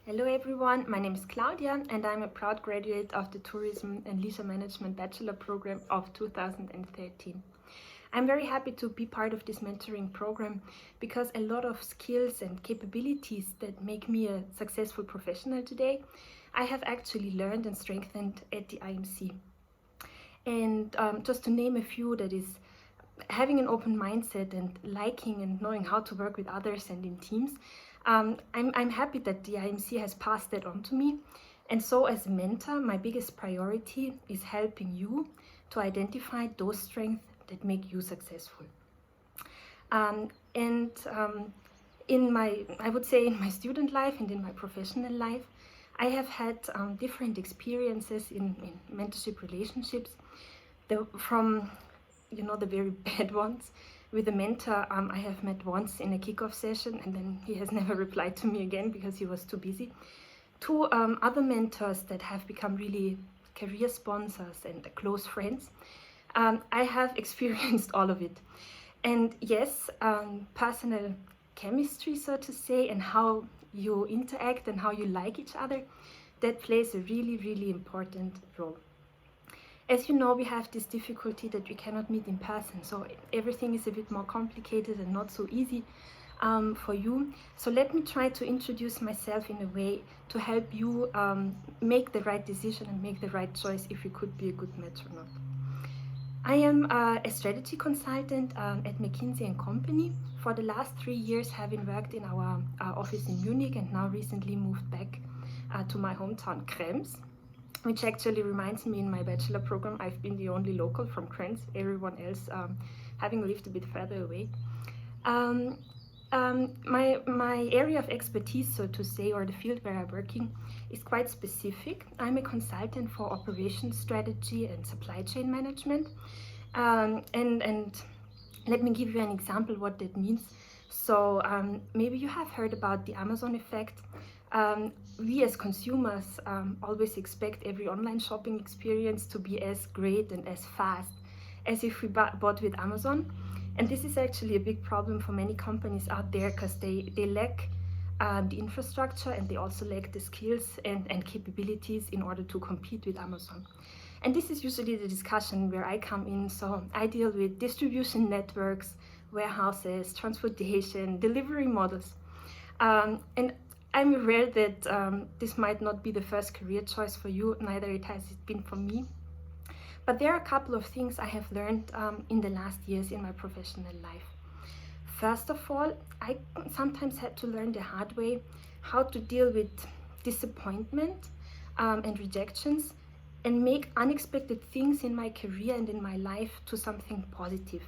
Hello everyone, my name is Claudia and I'm a proud graduate of the Tourism and Leisure Management Bachelor Program of 2013. I'm very happy to be part of this mentoring program because a lot of skills and capabilities that make me a successful professional today, I have actually learned and strengthened at the IMC. And just to name a few, that is having an open mindset and liking and knowing how to work with others and in teams. I'm happy that the IMC has passed that on to me. And so as a mentor, my biggest priority is helping you to identify those strengths that make you successful. I would say in my student life and in my professional life, I have had different experiences in mentorship relationships. From the very bad ones. With a mentor, I have met once in a kickoff session and then he has never replied to me again because he was too busy. Two other mentors that have become really career sponsors and close friends. I have experienced all of it. And yes, personal chemistry, so to say, and how you interact and how you like each other, that plays a really, really important role. As you know, we have this difficulty that we cannot meet in person, so everything is a bit more complicated and not so easy for you. So let me try to introduce myself in a way to help you make the right decision and make the right choice if you could be a good match or not. I am a strategy consultant at McKinsey and Company. For the last 3 years, having worked in our office in Munich and now recently moved back to my hometown Krems, which actually reminds me, in my bachelor program, I've been the only local from Krems, everyone else having lived a bit further away. My area of expertise, so to say, or the field where I'm working, is quite specific. I'm a consultant for operations strategy and supply chain management. And let me give you an example what that means. So maybe you have heard about the Amazon effect. We as consumers always expect every online shopping experience to be as great and as fast as if we bought with Amazon. And this is actually a big problem for many companies out there because they lack the infrastructure and they also lack the skills and capabilities in order to compete with Amazon. And this is usually the discussion where I come in. So I deal with distribution networks, warehouses, transportation, delivery models. And I'm aware that this might not be the first career choice for you, neither it has been for me. But there are a couple of things I have learned in the last years in my professional life. First of all, I sometimes had to learn the hard way how to deal with disappointment and rejections and make unexpected things in my career and in my life to something positive.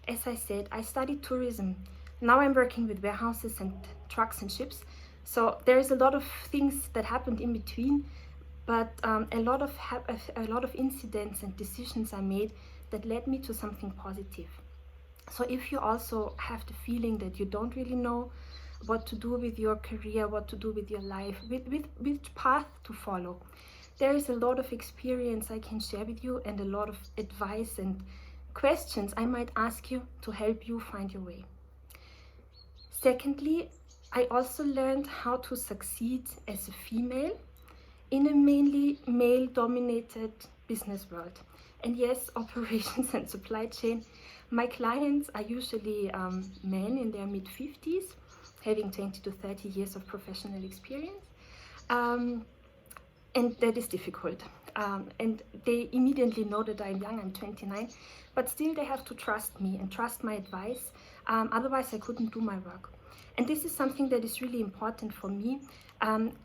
As I said, I studied tourism. Now I'm working with warehouses and trucks and ships. So there's a lot of things that happened in between, but a lot of incidents and decisions I made that led me to something positive. So if you also have the feeling that you don't really know what to do with your career, what to do with your life, which path to follow, there is a lot of experience I can share with you and a lot of advice and questions I might ask you to help you find your way. Secondly, I also learned how to succeed as a female in a mainly male-dominated business world. And yes, operations and supply chain, my clients are usually men in their mid-50s, having 20 to 30 years of professional experience. And that is difficult. And they immediately know that I'm young, I'm 29, but still they have to trust me and trust my advice. Otherwise, I couldn't do my work. And this is something that is really important for me.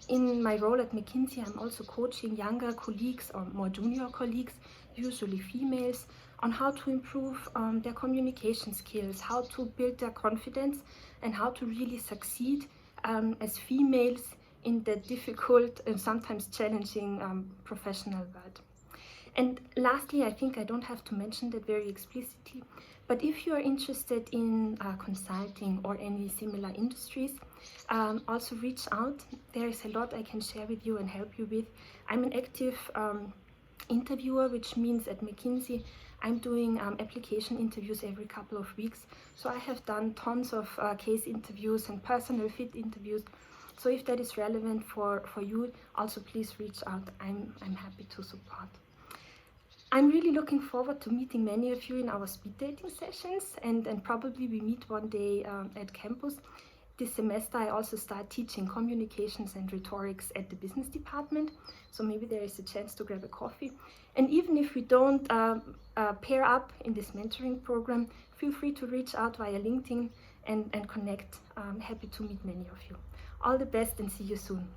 In my role at McKinsey, I'm also coaching younger colleagues or more junior colleagues, usually females, on how to improve their communication skills, how to build their confidence, and how to really succeed as females in the difficult and sometimes challenging professional world. And lastly, I think I don't have to mention that very explicitly, but if you are interested in consulting or any similar industries, also reach out. There is a lot I can share with you and help you with. I'm an active interviewer, which means at McKinsey I'm doing application interviews every couple of weeks. So I have done tons of case interviews and personal fit interviews. So if that is relevant for you, also please reach out. I'm happy to support. I'm really looking forward to meeting many of you in our speed dating sessions, and probably we meet one day at campus. This semester I also start teaching communications and rhetorics at the business department, so maybe there is a chance to grab a coffee. And even if we don't pair up in this mentoring program, feel free to reach out via LinkedIn and connect. I'm happy to meet many of you. All the best and see you soon.